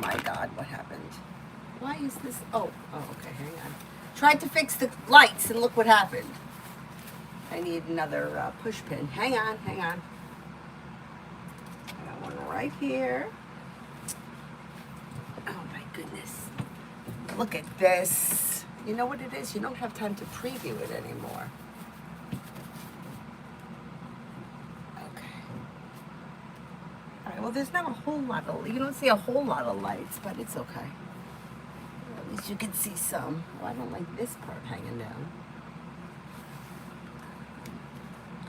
my God, what happened? Why is this? Okay, hang on. Tried to fix the lights and look what happened. I need another push pin. Hang on. I got one right here. Oh my goodness. Look at this. You know what it is? You don't have time to preview it anymore. Okay. All right, well, there's not a whole lot of, you don't see a whole lot of lights, but it's okay. At least you can see some. Well, I don't like this part hanging down.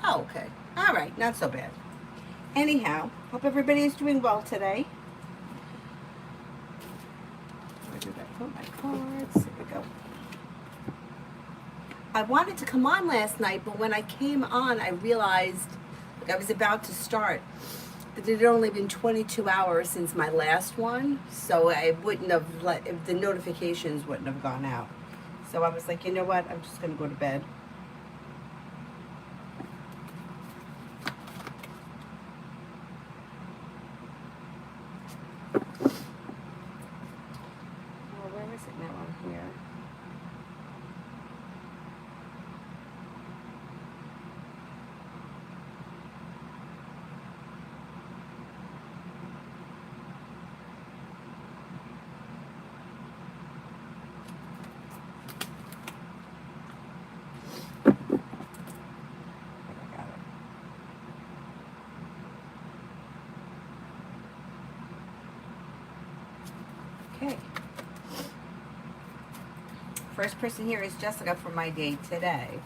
Oh, okay. All right, not so bad. Anyhow, hope everybody is doing well today. Where did I put my cards? There we go. I wanted to come on last night, but when I came on, I realized I was about to start that it had only been 22 hours since my last one, so I wouldn't have the notifications wouldn't have gone out. So I was like, you know what? I'm just going to go to bed. Where is it now on here? Okay. First person here is Jessica for my day today.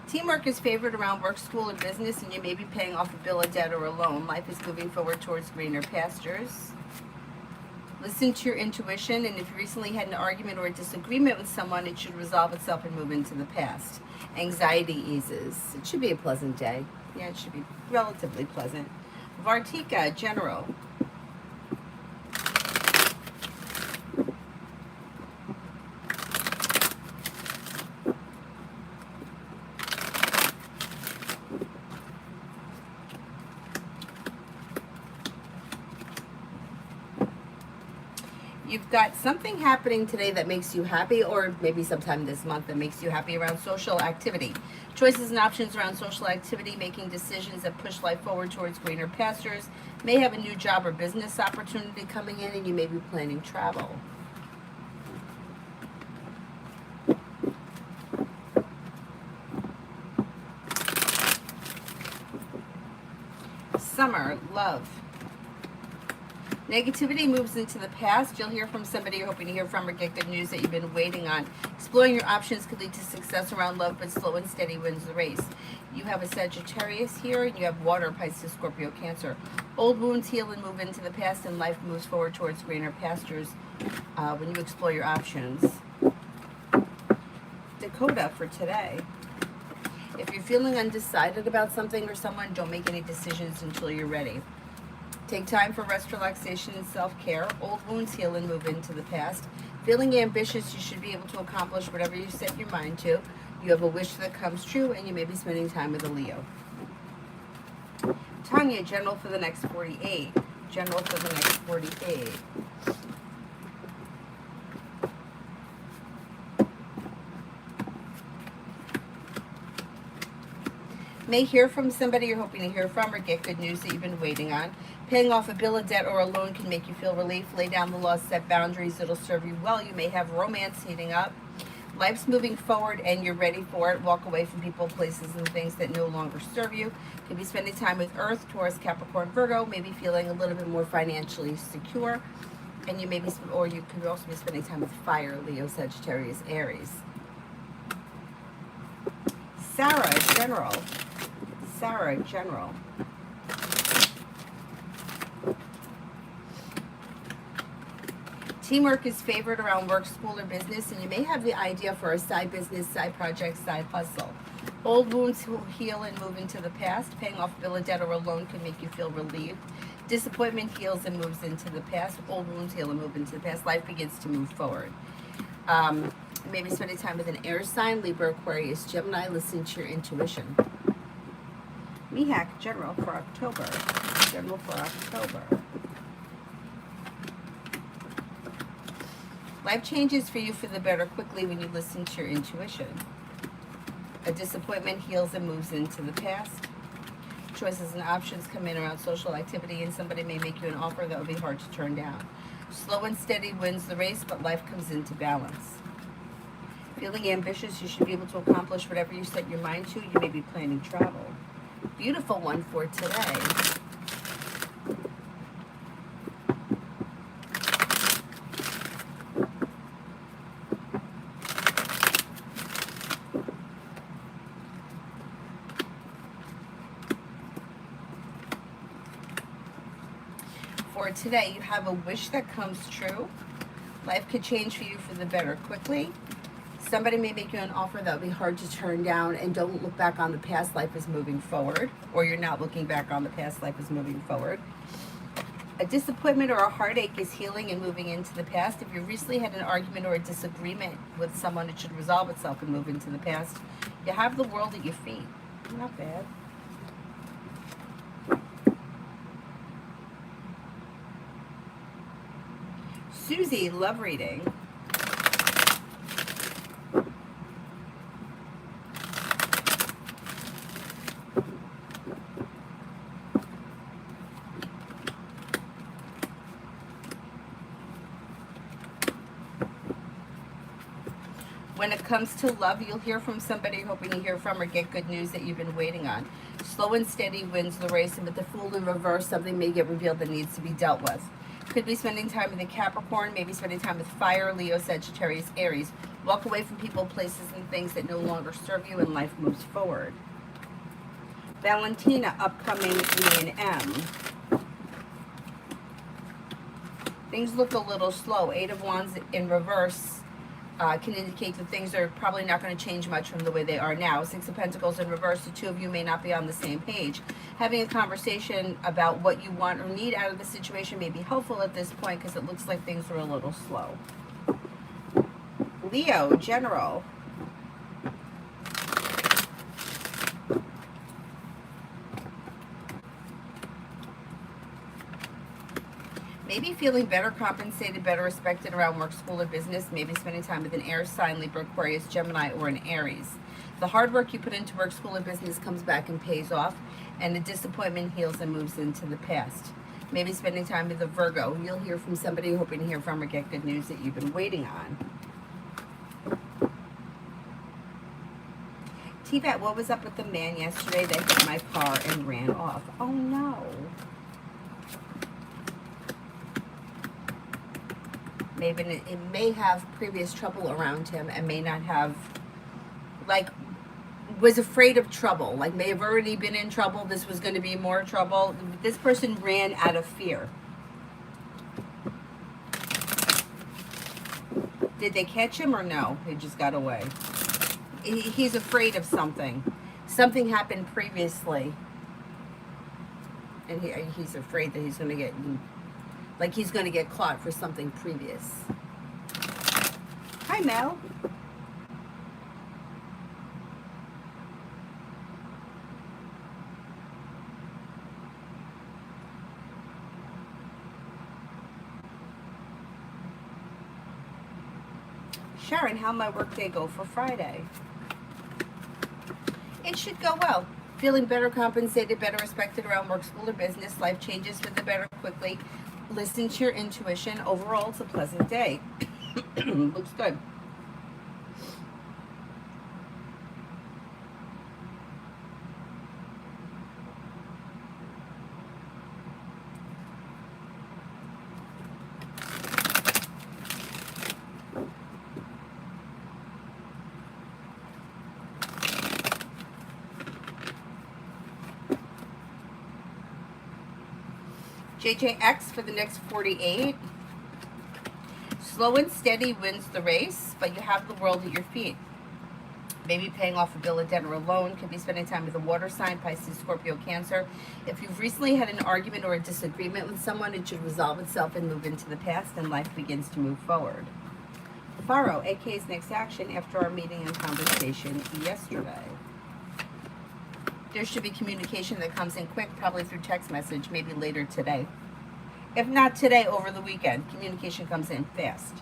Teamwork is favored around work, school, or business, and you may be paying off a bill, a debt, or a loan. Life is moving forward towards greener pastures. Listen to your intuition, and if you recently had an argument or a disagreement with someone, it should resolve itself and move into the past. Anxiety eases. It should be a pleasant day. Yeah, it should be relatively pleasant. Vartika, general. You've got something happening today that makes you happy, or maybe sometime this month that makes you happy around social activity. Choices and options around social activity, making decisions that push life forward towards greener pastures. May have a new job or business opportunity coming in, and you may be planning travel. Summer, love. Negativity moves into the past. You'll hear from somebody you're hoping to hear from or get good news that you've been waiting on. Exploring your options could lead to success around love, but slow and steady wins the race. You have a Sagittarius here, and you have water, Pisces, Scorpio, Cancer. Old wounds heal and move into the past, and life moves forward towards greener pastures when you explore your options. Dakota for today. If you're feeling undecided about something or someone, don't make any decisions until you're ready. Take time for rest, relaxation, and self-care. Old wounds heal and move into the past. Feeling ambitious, you should be able to accomplish whatever you set your mind to. You have a wish that comes true, and you may be spending time with a Leo. Tanya, general for the next 48. General for the next 48. May hear from somebody you're hoping to hear from or get good news that you've been waiting on. Paying off a bill, a debt, or a loan can make you feel relief. Lay down the law, set boundaries. It'll serve you well. You may have romance heating up. Life's moving forward and you're ready for it. Walk away from people, places, and things that no longer serve you. Could be spending time with Earth, Taurus, Capricorn, Virgo. Maybe feeling a little bit more financially secure. And you may be, or you could also be spending time with Fire, Leo, Sagittarius, Aries. Sarah, general. Sarah, general. Teamwork is favored around work, school, or business, and you may have the idea for a side business, side project, side hustle. Old wounds will heal and move into the past. Paying off a bill, a debt, or a loan can make you feel relieved. Disappointment heals and moves into the past. Old wounds heal and move into the past. Life begins to move forward. Maybe spending time with an air sign, Libra, Aquarius, Gemini. Listen to your intuition. Mihak, general for October. General for October. Life changes for you for the better quickly when you listen to your intuition. A disappointment heals and moves into the past. Choices and options come in around social activity, and somebody may make you an offer that will be hard to turn down. Slow and steady wins the race, but life comes into balance. Feeling ambitious, you should be able to accomplish whatever you set your mind to. You may be planning travel. Beautiful one for today. For today, you have a wish that comes true. Life could change for you for the better quickly. Somebody may make you an offer that will be hard to turn down, and don't look back on the past. Life is moving forward, or you're not looking back on the past. Life is moving forward. A disappointment or a heartache is healing and moving into the past. If you recently had an argument or a disagreement with someone, it should resolve itself and move into the past. You have the world at your feet. Not bad. Susie, love reading. When it comes to love, you'll hear from somebody you're hoping to hear from, or get good news that you've been waiting on. Slow and steady wins the race, and with the Fool in reverse, something may get revealed that needs to be dealt with. Could be spending time with a Capricorn, maybe spending time with Fire, Leo, Sagittarius, Aries. Walk away from people, places, and things that no longer serve you, and life moves forward. Valentina, upcoming E and M. Things look a little slow. Eight of Wands in reverse can indicate that things are probably not going to change much from the way they are now. Six of Pentacles in reverse, the two of you may not be on the same page. Having a conversation about what you want or need out of the situation may be helpful at this point, because it looks like things are a little slow. Leo, general. Maybe feeling better compensated, better respected around work, school, or business. Maybe spending time with an air sign, Libra, Aquarius, Gemini, or an Aries. The hard work you put into work, school, or business comes back and pays off, and the disappointment heals and moves into the past. Maybe spending time with a Virgo. You'll hear from somebody you're hoping to hear from, or get good news that you've been waiting on. T-Bat, what was up with the man yesterday that hit my car and ran off? Oh no. Maybe it may have previous trouble around him, and may not have, like, was afraid of trouble. Like, may have already been in trouble. This was going to be more trouble. This person ran out of fear. Did they catch him or no? He just got away. He's afraid of something. Something happened previously, and he's afraid that he's going to get... like he's going to get caught for something previous. Hi, Mel. Sharon, how'd my workday go for Friday? It should go well. Feeling better compensated, better respected around work, school, or business. Life changes for the better quickly. Listen to your intuition. Overall, it's a pleasant day. Looks good. JJX for the next 48. Slow and steady wins the race, but you have the world at your feet. Maybe paying off a bill of debt or a loan. Could be spending time with a water sign, Pisces, Scorpio, Cancer. If you've recently had an argument or a disagreement with someone, it should resolve itself and move into the past, and life begins to move forward. Faro, AK's next action after our meeting and conversation yesterday. there should be communication that comes in quick, probably through text message, maybe later today. If not today, over the weekend, communication comes in fast.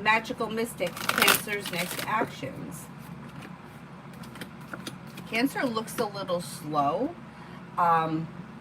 Magical Mystic, Cancer's next actions. Cancer looks a little slow.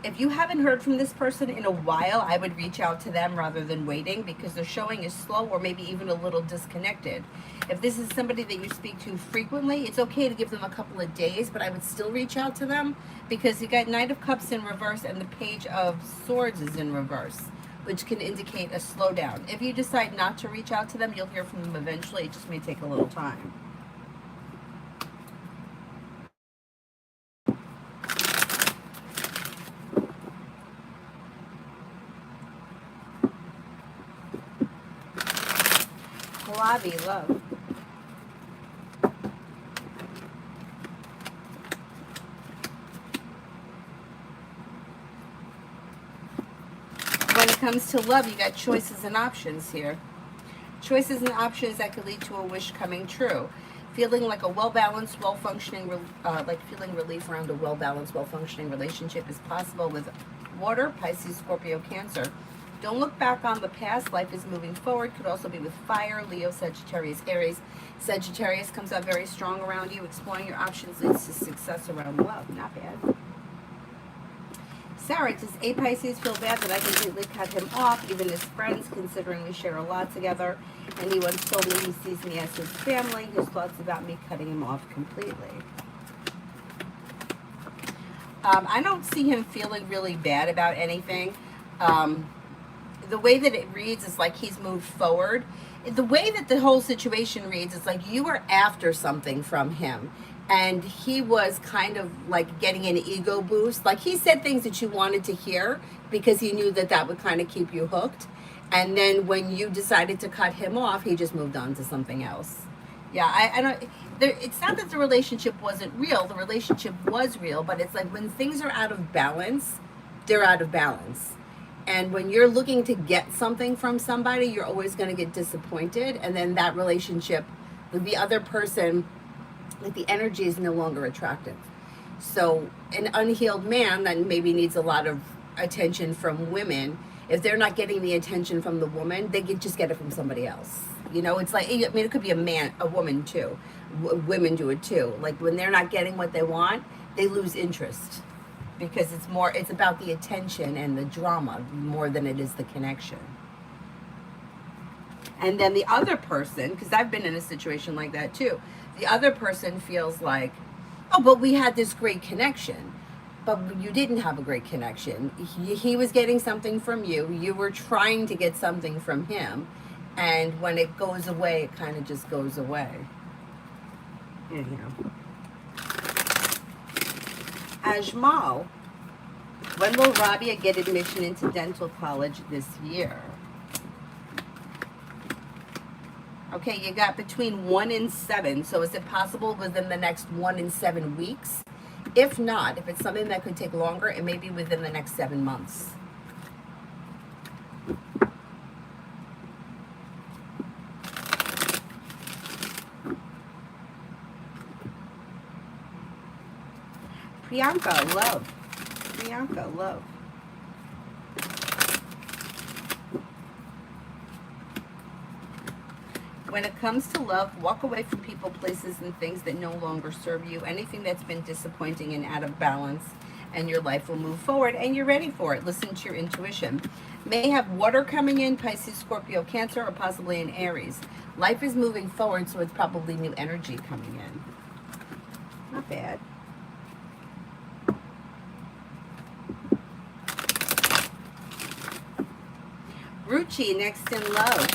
If you haven't heard from this person in a while, I would reach out to them rather than waiting, because they're showing is slow or maybe even a little disconnected. If this is somebody that you speak to frequently, it's okay to give them a couple of days, but I would still reach out to them, because you got Knight of Cups in reverse and the Page of Swords is in reverse, which can indicate a slowdown. If you decide not to reach out to them, you'll hear from them eventually. It just may take a little time. Pallavi, love. When it comes to love, you got choices and options here. Choices and options that could lead to a wish coming true. Feeling like a well-balanced, well-functioning, like feeling relief around a well-balanced, well-functioning relationship is possible with water, Pisces, Scorpio, Cancer. Don't look back on the past. Life is moving forward. Could also be with fire, Leo, Sagittarius, Aries. Sagittarius comes out very strong around you. Exploring your options leads to success around love. Not bad. Sarah, does a Pisces feel bad that I completely cut him off, even as friends, considering we share a lot together? And he once told me he sees me as his family. His thoughts about me cutting him off completely. I don't see him feeling really bad about anything. The way that it reads is like he's moved forward. The way that the whole situation reads is like you were after something from him, and he was kind of like getting an ego boost. Like he said things that you wanted to hear because he knew that that would kind of keep you hooked. And then when you decided to cut him off, he just moved on to something else. Yeah, I don't. It's not that the relationship wasn't real. The relationship was real, but it's like when things are out of balance, they're out of balance. And when you're looking to get something from somebody, you're always going to get disappointed. And then that relationship with the other person, like the energy is no longer attractive. So an unhealed man that maybe needs a lot of attention from women, if they're not getting the attention from the woman, they just get it from somebody else. You know, it's like, I mean, it could be a woman too. Women do it too. Like when they're not getting what they want, they lose interest. Because it's about the attention and the drama more than it is the connection. And then the other person, because I've been in a situation like that too, the other person feels like, oh, but we had this great connection. But you didn't have a great connection. He was getting something from you. You were trying to get something from him. And when it goes away, it kind of just goes away. Anyhow. Ajmal, when will Rabia get admission into dental college this year? Okay, you got between 1 and 7. So is it possible within the next 1 and 7 weeks? If not, if it's something that could take longer, it may be within the next 7 months. Priyanka, love. Priyanka, love. When it comes to love, walk away from people, places, and things that no longer serve you. Anything that's been disappointing and out of balance, and your life will move forward, and you're ready for it. Listen to your intuition. May have water coming in, Pisces, Scorpio, Cancer, or possibly in Aries. Life is moving forward, so it's probably new energy coming in. Not bad. Ruchi, next in love.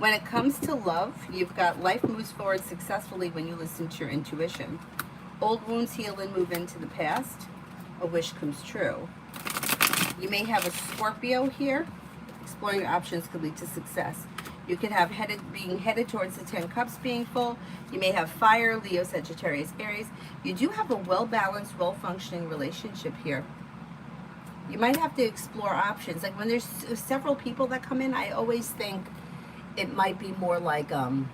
When it comes to love, you've got life moves forward successfully when you listen to your intuition. Old wounds heal and move into the past. A wish comes true. You may have a Scorpio here. Exploring your options could lead to success. You could have being headed towards the 10 cups being full. You may have fire, Leo, Sagittarius, Aries. You do have a well-balanced, well-functioning relationship here. You might have to explore options. Like when there's several people that come in, I always think it might be more like, you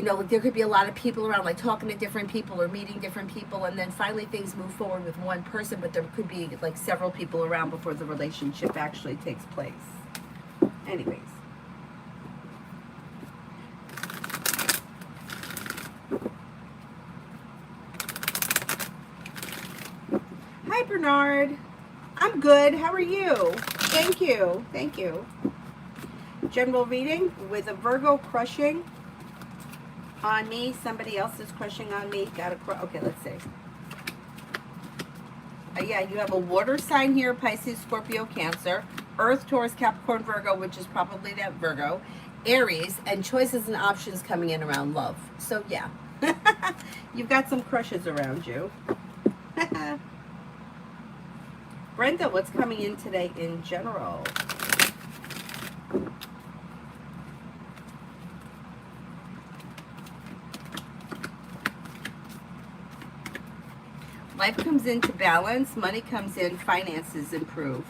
know, there could be a lot of people around, like talking to different people or meeting different people, and then finally things move forward with one person, but there could be like several people around before the relationship actually takes place. Anyways. Hi, Bernard. I'm good. How are you? Thank you. Thank you. General reading with a Virgo crushing on me. Somebody else is crushing on me. Okay, let's see. Yeah, you have a water sign here, Pisces, Scorpio, Cancer, Earth, Taurus, Capricorn, Virgo, which is probably that Virgo, Aries, and choices and options coming in around love. So yeah, you've got some crushes around you. Brenda, what's coming in today in general? Life comes into balance, money comes in, finances improve.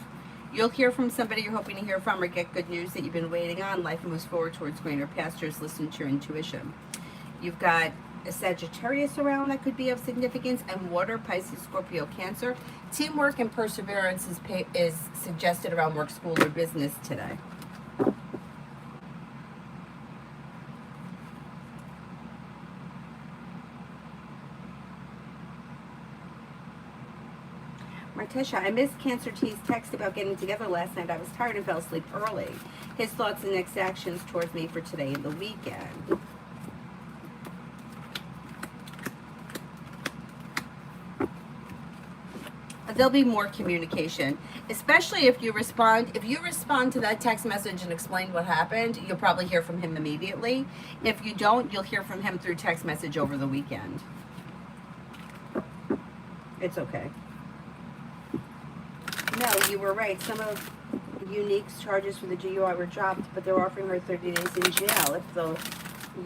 You'll hear from somebody you're hoping to hear from or get good news that you've been waiting on. Life moves forward towards greener pastures. Listen to your intuition. You've got a Sagittarius around that could be of significance, and water, Pisces, Scorpio, Cancer. Teamwork and perseverance is suggested around work, school, or business today. Martisha, I missed Cancer T's text about getting together last night. I was tired and fell asleep early. His thoughts and next actions towards me for today and the weekend. There'll be more communication, especially if you respond. If you respond to that text message and explain what happened, you'll probably hear from him immediately. If you don't, you'll hear from him through text message over the weekend. It's okay. No, you were right. Some of Unique's charges for the GUI were dropped, but they're offering her 30 days in jail. If the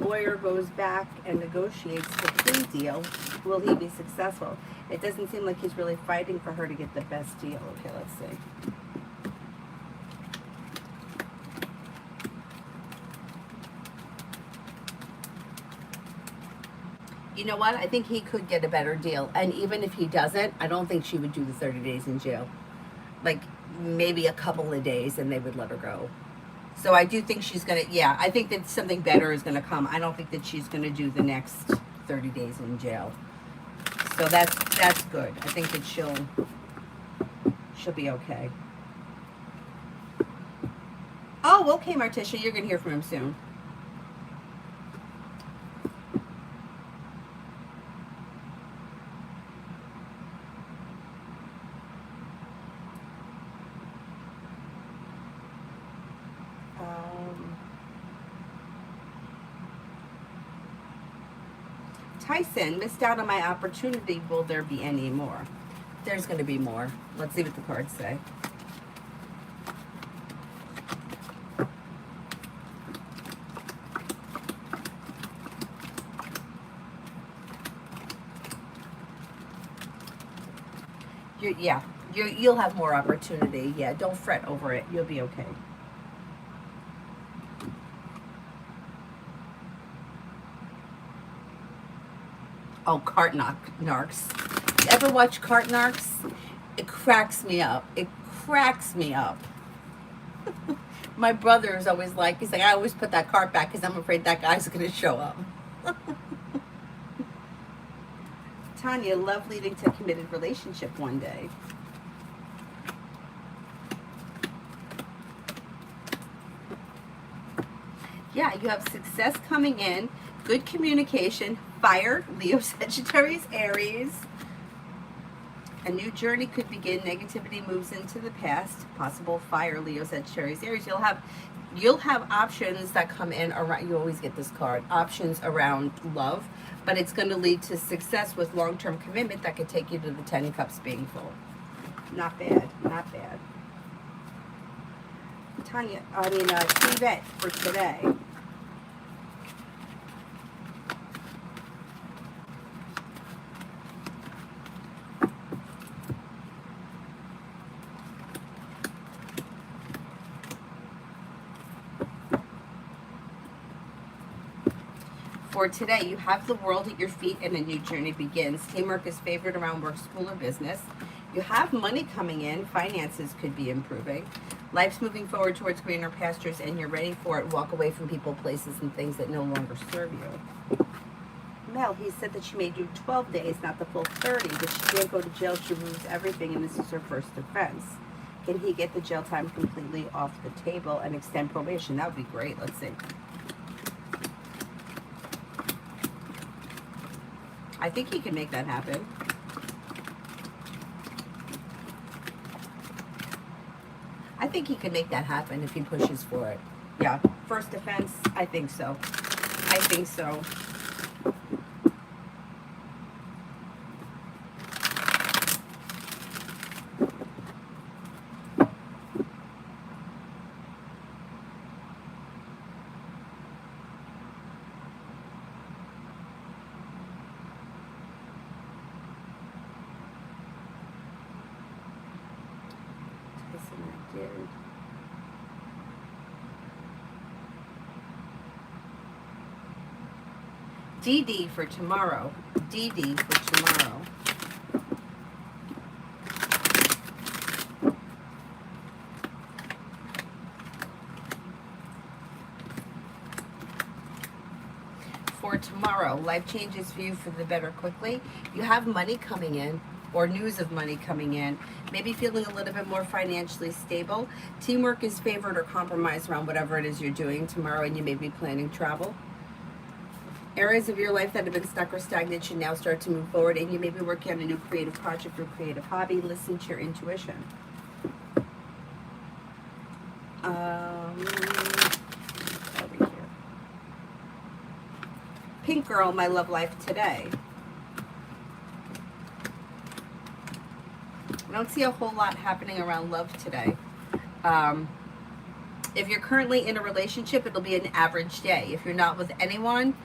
lawyer goes back and negotiates the plea deal, will he be successful? It doesn't seem like he's really fighting for her to get the best deal. Okay, let's see. You know what? I think he could get a better deal. And even if he doesn't, I don't think she would do the 30 days in jail. Like maybe a couple of days and they would let her go. So I do think she's going to, yeah, I think that something better is going to come. I don't think that she's going to do the next 30 days in jail. So that's good. I think that she'll be okay. Oh, okay, Martisha, you're going to hear from him soon. Tyson, missed out on my opportunity. Will there be any more? There's going to be more. Let's see what the cards say. You'll have more opportunity. Yeah, don't fret over it. You'll be okay. Oh, Cart Narcs. You ever watch Cart Narcs? It cracks me up. It cracks me up. My brother is always like, he's like, I always put that cart back because I'm afraid that guy's going to show up. Tanya, love leading to a committed relationship one day. Yeah, you have success coming in, good communication, fire, Leo, Sagittarius, Aries. A new journey could begin. Negativity moves into the past. Possible fire, Leo, Sagittarius, Aries. You'll have options that come in around. You always get this card. Options around love, but it's going to lead to success with long-term commitment that could take you to the 10 cups being full. Not bad. Not bad. Yvette for today. For today, you have the world at your feet and a new journey begins. Teamwork is favored around work, school, or business. You have money coming in. Finances could be improving. Life's moving forward towards greener pastures, and you're ready for it. Walk away from people, places, and things that no longer serve you. Mel, he said that she may do 12 days, not the full 30, but she can't go to jail. She removes everything, and this is her first offense. Can he get the jail time completely off the table and extend probation? That would be great. Let's see. I think he can make that happen. I think he can make that happen if he pushes for it. Yeah, first offense, I think so. I think so. DD for tomorrow. DD for tomorrow. For tomorrow, life changes for you for the better quickly. You have money coming in, or news of money coming in, maybe feeling a little bit more financially stable. Teamwork is favored or compromised around whatever it is you're doing tomorrow, and you may be planning travel. Areas of your life that have been stuck or stagnant should now start to move forward, and you may be working on a new creative project or creative hobby. Listen to your intuition. Over here. Pink Girl, my love life today. I don't see a whole lot happening around love today. If you're currently in a relationship, it'll be an average day. If you're not with anyone,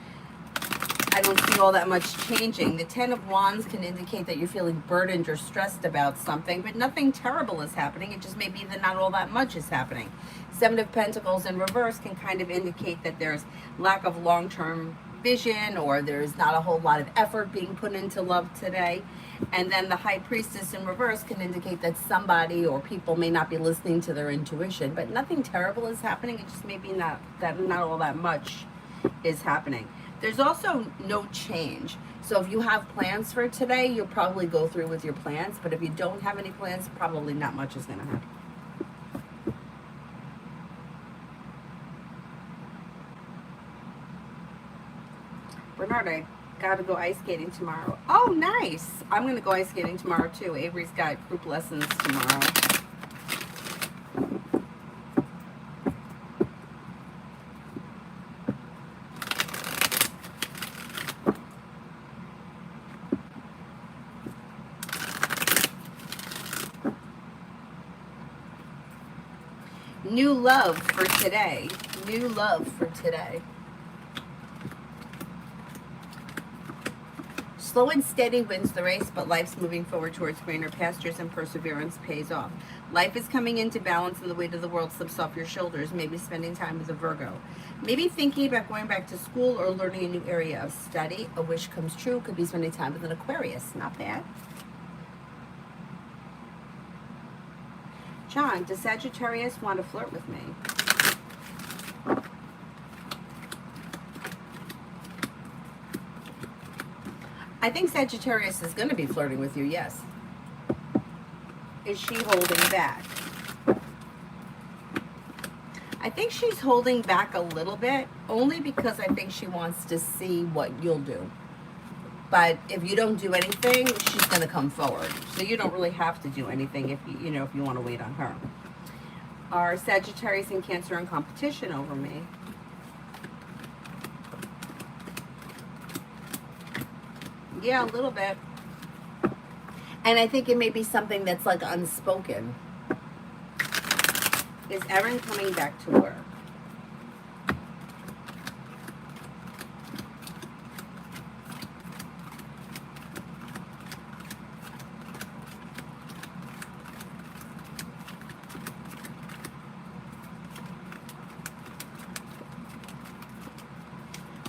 I don't see all that much changing. The 10 of Wands can indicate that you're feeling burdened or stressed about something, but nothing terrible is happening. It just may be that not all that much is happening. 7 of Pentacles in reverse can kind of indicate that there's lack of long-term vision, or there's not a whole lot of effort being put into love today. And then the High Priestess in reverse can indicate that somebody or people may not be listening to their intuition, but nothing terrible is happening. It just may be not all that much is happening. There's also no change. So if you have plans for today, you'll probably go through with your plans. But if you don't have any plans, probably not much is going to happen. Bernard, I got to go ice skating tomorrow. Oh, nice. I'm going to go ice skating tomorrow, too. Avery's got group lessons tomorrow. New love for today. New love for today. Slow and steady wins the race, but life's moving forward towards greener pastures, and perseverance pays off. Life is coming into balance, and the weight of the world slips off your shoulders. Maybe spending time with a Virgo. Maybe thinking about going back to school or learning a new area of study. A wish comes true. Could be spending time with an Aquarius. Not bad. John, does Sagittarius want to flirt with me? I think Sagittarius is going to be flirting with you, yes. Is she holding back? I think she's holding back a little bit, only because I think she wants to see what you'll do. But if you don't do anything, she's going to come forward. So you don't really have to do anything if if you want to wait on her. Are Sagittarius and Cancer in competition over me? Yeah, a little bit. And I think it may be something that's like unspoken. Is Erin coming back to work?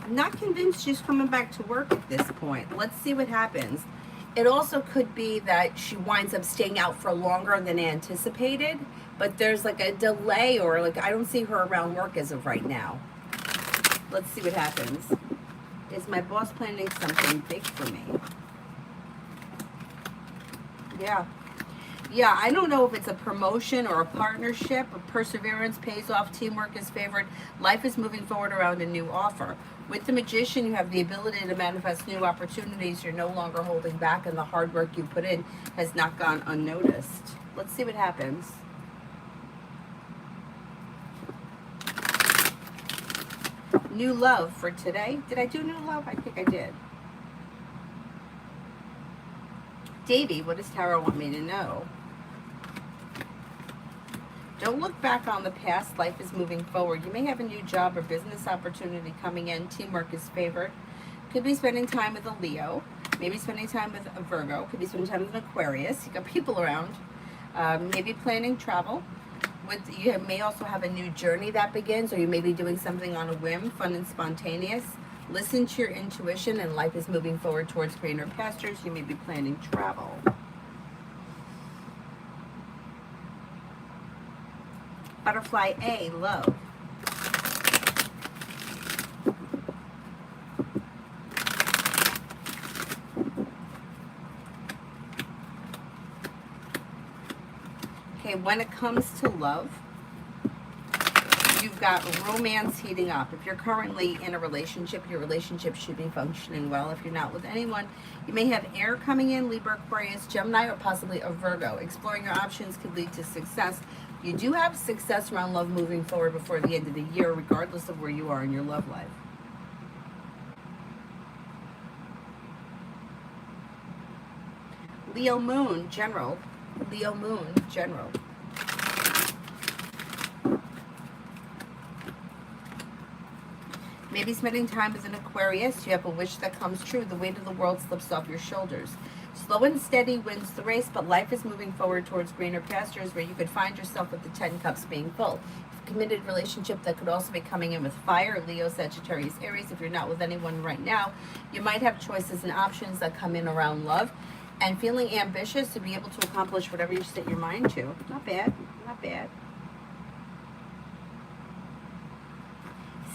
I'm not convinced she's coming back to work at this point. Let's see what happens. It also could be that she winds up staying out for longer than anticipated, but there's like a delay, or like I don't see her around work as of right now. Let's see what happens. Is my boss planning something big for me? Yeah. Yeah, I don't know if it's a promotion or a partnership, or perseverance pays off, teamwork is favored, life is moving forward around a new offer. With the Magician, you have the ability to manifest new opportunities. You're no longer holding back, and the hard work you put in has not gone unnoticed. Let's see what happens. New love for today. Did I do new love? I think I did. Davy, what does Tarot want me to know? Don't look back on the past. Life is moving forward. You may have a new job or business opportunity coming in. Teamwork is favored. Could be spending time with a Leo. Maybe spending time with a Virgo. Could be spending time with an Aquarius. You got people around. Maybe planning travel. You may also have a new journey that begins, or you may be doing something on a whim, fun and spontaneous. Listen to your intuition, and life is moving forward towards greener pastures. You may be planning travel. Butterfly A, love. Okay, when it comes to love, you've got romance heating up. If you're currently in a relationship, your relationship should be functioning well. If you're not with anyone, you may have air coming in, Libra, Aquarius, Gemini, or possibly a Virgo. Exploring your options could lead to success. You do have success around love moving forward before the end of the year, regardless of where you are in your love life. Leo Moon, General. Leo Moon, General. Maybe spending time with an Aquarius. You have a wish that comes true. The weight of the world slips off your shoulders. Slow and steady wins the race, but life is moving forward towards greener pastures where you could find yourself with the 10 cups being full. A committed relationship that could also be coming in with fire, Leo, Sagittarius, Aries. If you're not with anyone right now, you might have choices and options that come in around love and feeling ambitious to be able to accomplish whatever you set your mind to. Not bad, not bad.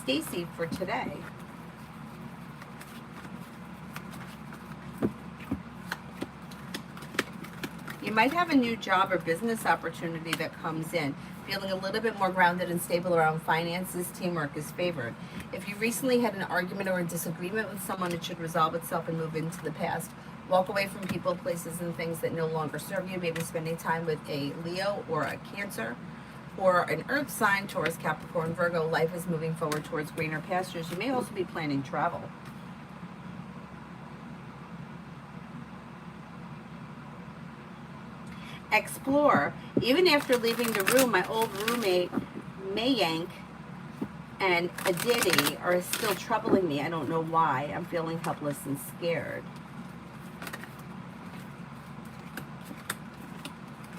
Stacy for today. You might have a new job or business opportunity that comes in. Feeling a little bit more grounded and stable around finances, teamwork is favored. If you recently had an argument or a disagreement with someone, it should resolve itself and move into the past. Walk away from people, places, and things that no longer serve you. Maybe spending time with a Leo or a Cancer or an Earth sign, Taurus, Capricorn, Virgo. Life is moving forward towards greener pastures. You may also be planning travel. Explore. Even after leaving the room, my old roommate Mayank and Aditi are still troubling me. I don't know why. I'm feeling helpless and scared.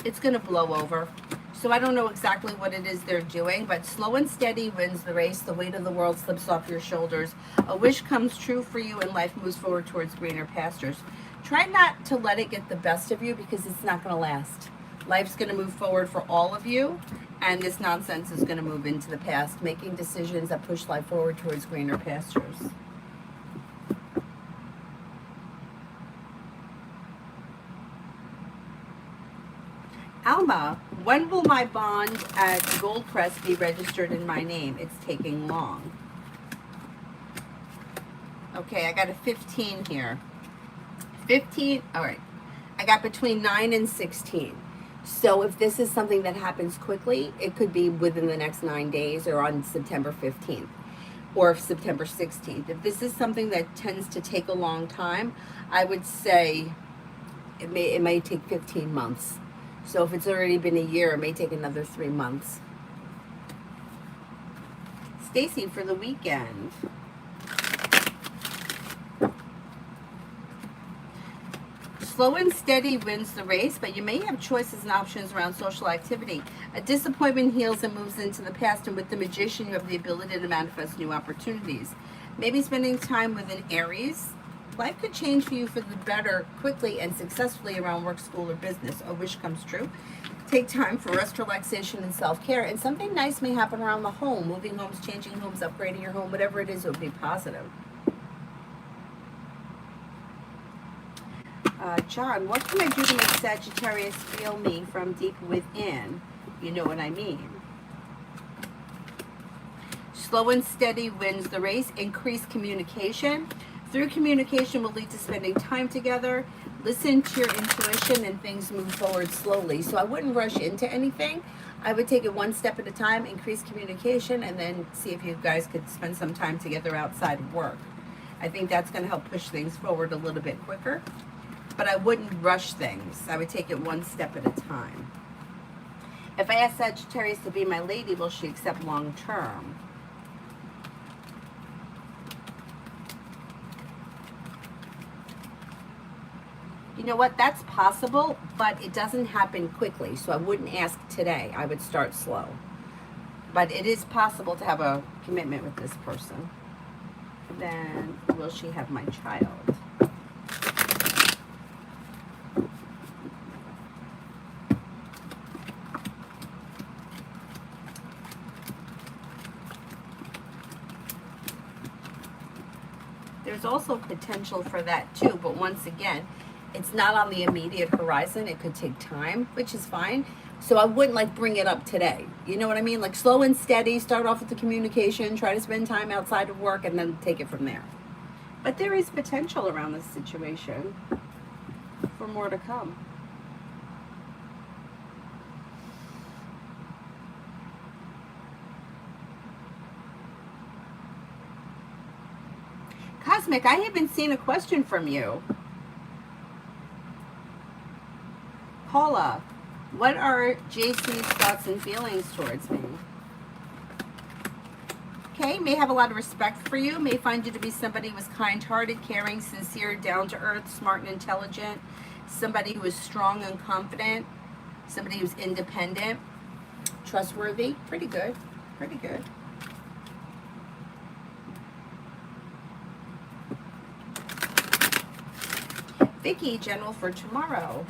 It's going to blow over. So I don't know exactly what it is they're doing, but slow and steady wins the race. The weight of the world slips off your shoulders. A wish comes true for you, and life moves forward towards greener pastures. Try not to let it get the best of you, because it's not going to last. Life's going to move forward for all of you, and this nonsense is going to move into the past, making decisions that push life forward towards greener pastures. Alma, when will my bond at Gold Press be registered in my name? It's taking long. Okay, I got a 15 here. 15, all right. I got between 9 and 16. So if this is something that happens quickly, it could be within the next 9 days or on September 15th or September 16th. If this is something that tends to take a long time, I would say it may take 15 months. So if it's already been a year, it may take another 3 months. Stacy for the weekend. Slow and steady wins the race, but you may have choices and options around social activity. A disappointment heals and moves into the past, and with the Magician, you have the ability to manifest new opportunities. Maybe spending time with an Aries. Life could change for you for the better quickly and successfully around work, school, or business. A wish comes true. Take time for rest, relaxation, and self-care. And something nice may happen around the home. Moving homes, changing homes, upgrading your home, whatever it is, it will be positive. John, what can I do to make Sagittarius feel me from deep within? You know what I mean. Slow and steady wins the race. Increase communication. Through communication will lead to spending time together. Listen to your intuition and things move forward slowly. So I wouldn't rush into anything. I would take it one step at a time, increase communication, and then see if you guys could spend some time together outside of work. I think that's going to help push things forward a little bit quicker. But I wouldn't rush things. I would take it one step at a time. If I ask Sagittarius to be my lady, will she accept long term? You know what? That's possible, but it doesn't happen quickly. So I wouldn't ask today. I would start slow. But it is possible to have a commitment with this person. Then, will she have my child? There's also potential for that too, but once again, it's not on the immediate horizon. It could take time, which is fine. So I wouldn't like bring it up today. You know what I mean? Like slow and steady, start off with the communication, try to spend time outside of work, and then take it from there. But there is potential around this situation for more to come. Cosmic, I haven't seen a question from you. Paula, what are JC's thoughts and feelings towards me? Okay, may have a lot of respect for you, may find you to be somebody who is kind-hearted, caring, sincere, down-to-earth, smart and intelligent, somebody who is strong and confident, somebody who's independent, trustworthy. Pretty good, pretty good. Vicky, general for tomorrow.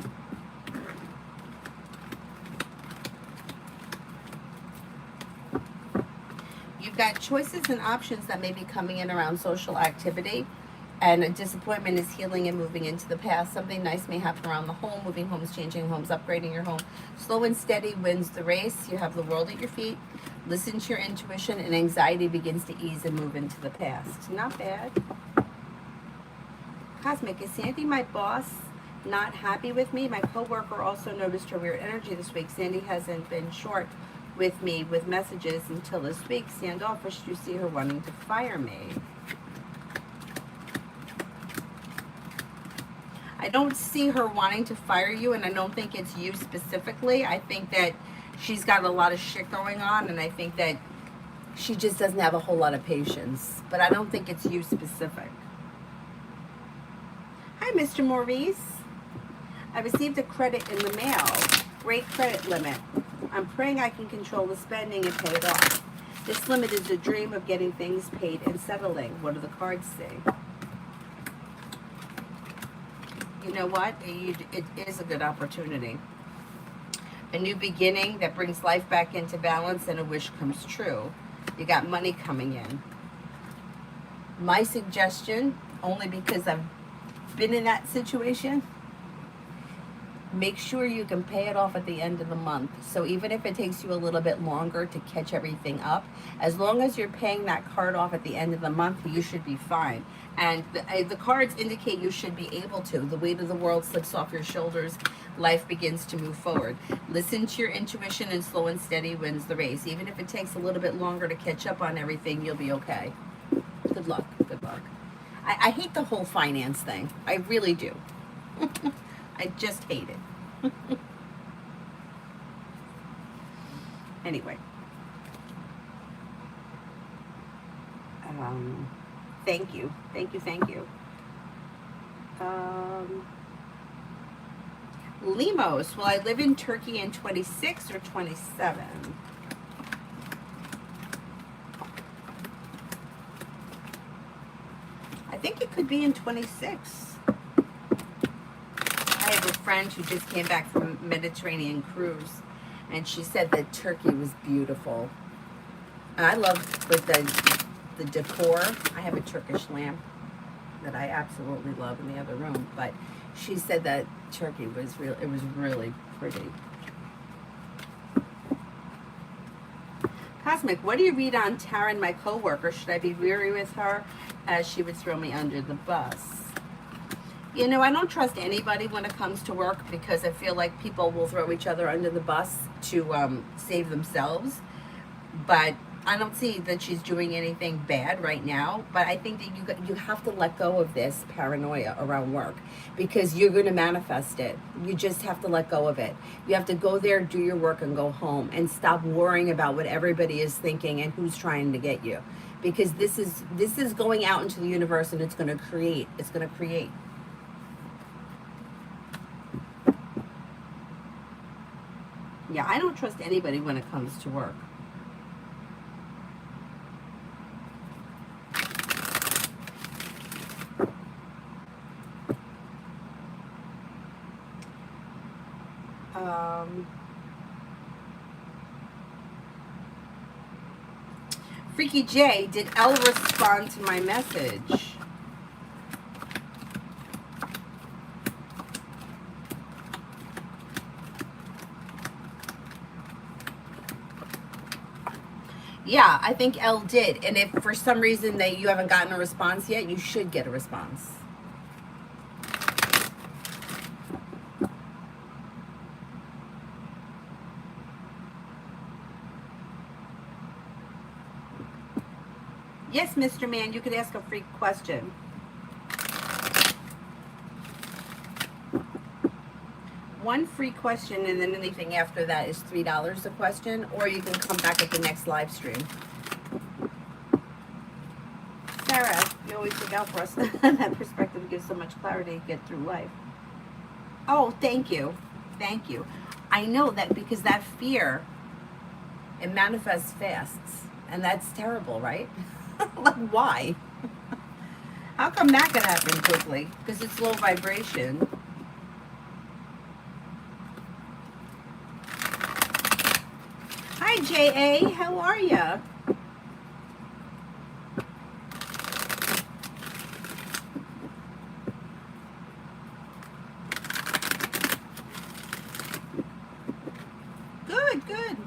You've got choices and options that may be coming in around social activity, and a disappointment is healing and moving into the past. Something nice may happen around the home, moving homes, changing homes, upgrading your home. Slow and steady wins the race. You have the world at your feet. Listen to your intuition, and anxiety begins to ease and move into the past. Not bad. Cosmic, is Sandy my boss not happy with me? My coworker also noticed her weird energy this week. Sandy hasn't been short with me with messages until this week. Standoffish, you see her wanting to fire me. I don't see her wanting to fire you, and I don't think it's you specifically. I think that she's got a lot of shit going on, and I think that she just doesn't have a whole lot of patience. But I don't think it's you specific. Hi, Mr. Maurice. I received a credit in the mail. Great credit limit. I'm praying I can control the spending and pay it off. This limit is a dream of getting things paid and settling. What do the cards say? You know what? It is a good opportunity. A new beginning that brings life back into balance, and a wish comes true. You got money coming in. My suggestion, only because I've been in that situation, make sure you can pay it off at the end of the month. So even if it takes you a little bit longer to catch everything up, as long as you're paying that card off at the end of the month, you should be fine. And the cards indicate you should be able to. The weight of the world slips off your shoulders. Life begins to move forward. Listen to your intuition, and slow and steady wins the race. Even if it takes a little bit longer to catch up on everything, you'll be okay. Good luck. Good luck. I hate the whole finance thing. I really do. I just hate it. Anyway. Thank you. Thank you. Thank you. Limos, will I live in Turkey in 26 or 27? I think it could be in 26. I have a friend who just came back from a Mediterranean cruise, and she said that Turkey was beautiful. And I love the decor. I have a Turkish lamp that I absolutely love in the other room, but she said that Turkey was it was really pretty. Cosmic, what do you read on Taryn, my coworker? Should I be weary with her, as she would throw me under the bus? You know, I don't trust anybody when it comes to work, because I feel like people will throw each other under the bus to save themselves. But I don't see that she's doing anything bad right now. But I think that you have to let go of this paranoia around work, because you're going to manifest it. You just have to let go of it. You have to go there, do your work, and go home, and stop worrying about what everybody is thinking and who's trying to get you, because this is going out into the universe, and it's going to create. It's going to create. Yeah, I don't trust anybody when it comes to work. Freaky J, did Elle respond to my message? Yeah, I think Elle did. And if for some reason that you haven't gotten a response yet, you should get a response. Yes, Mr. Man, you could ask a free question. One free question, and then anything after that is $3 a question, or you can come back at the next live stream. Sarah, you always look out for us. That perspective gives so much clarity to get through life. Oh, thank you. Thank you. I know that, because that fear, it manifests fast. And that's terrible, right? Like, why? How come that could happen quickly? Because it's low vibration. Hi, J.A. How are ya? Good, good.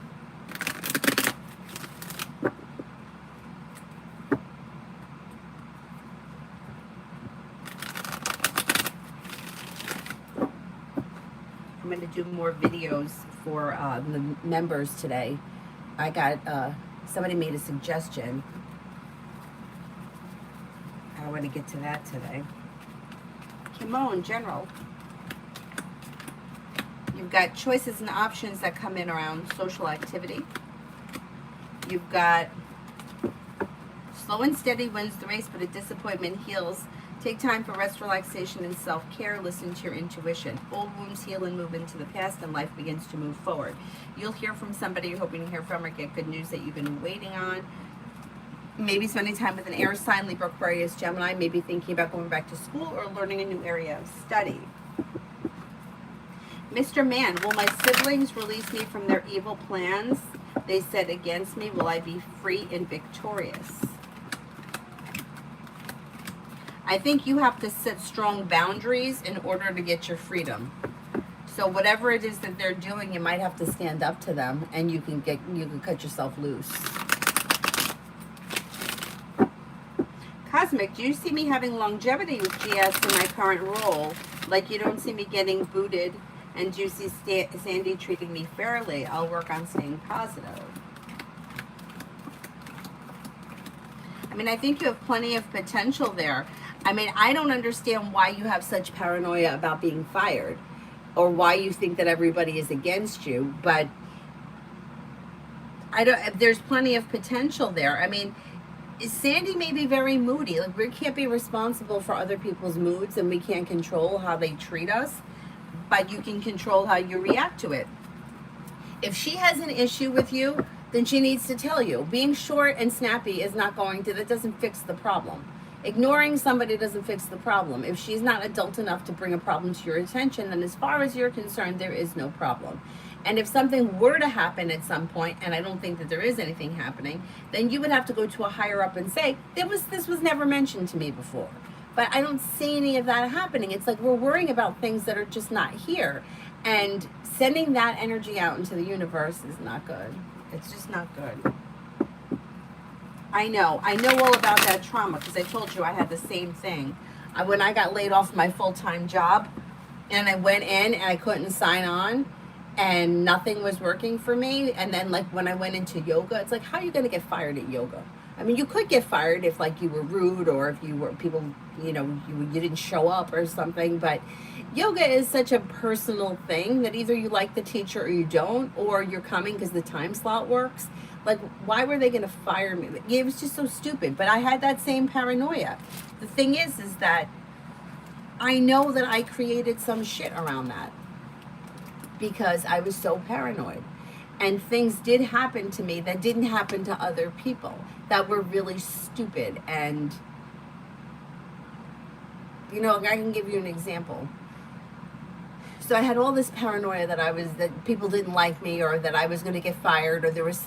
I'm going to do more videos for the members today. I got, somebody made a suggestion. I want to get to that today. Kimon, General. You've got choices and options that come in around social activity. You've got slow and steady wins the race, but a disappointment heals. Take time for rest, relaxation, and self-care. Listen to your intuition. Old wounds heal and move into the past, and life begins to move forward. You'll hear from somebody you're hoping to hear from, or get good news that you've been waiting on. Maybe spending time with an air sign, Libra, Aquarius, Gemini. Maybe thinking about going back to school or learning a new area of study. Mr. Man, will my siblings release me from their evil plans they set against me? Will I be free and victorious? I think you have to set strong boundaries in order to get your freedom. So whatever it is that they're doing, you might have to stand up to them, and you can cut yourself loose. Cosmic, do you see me having longevity with GS in my current role? Like you don't see me getting booted, and do you see Sandy treating me fairly? I'll work on staying positive. I mean, I think you have plenty of potential there. I mean, I don't understand why you have such paranoia about being fired, or why you think that everybody is against you, but there's plenty of potential there. I mean, Sandy may be very moody. Like, we can't be responsible for other people's moods, and we can't control how they treat us, but you can control how you react to it. If she has an issue with you, then she needs to tell you. Being short and snappy is not that doesn't fix the problem. Ignoring somebody doesn't fix the problem. If she's not adult enough to bring a problem to your attention, then as far as you're concerned, there is no problem. And if something were to happen at some point, and I don't think that there is anything happening, then you would have to go to a higher up and say, this was never mentioned to me before. But I don't see any of that happening. It's like we're worrying about things that are just not here. And sending that energy out into the universe is not good. It's just not good. I know all about that trauma, because I told you I had the same thing. When I got laid off my full-time job, and I went in and I couldn't sign on, and nothing was working for me. And then, like, when I went into yoga, it's like, how are you going to get fired at yoga? I mean, you could get fired if, like, you were rude, or if you were people, you didn't show up or something. But yoga is such a personal thing that either you like the teacher or you don't, or you're coming because the time slot works. Like, why were they going to fire me? It was just so stupid. But I had that same paranoia. The thing is that I know that I created some shit around that, because I was so paranoid. And things did happen to me that didn't happen to other people, that were really stupid. And, I can give you an example. So I had all this paranoia that people didn't like me, or that I was going to get fired, or there was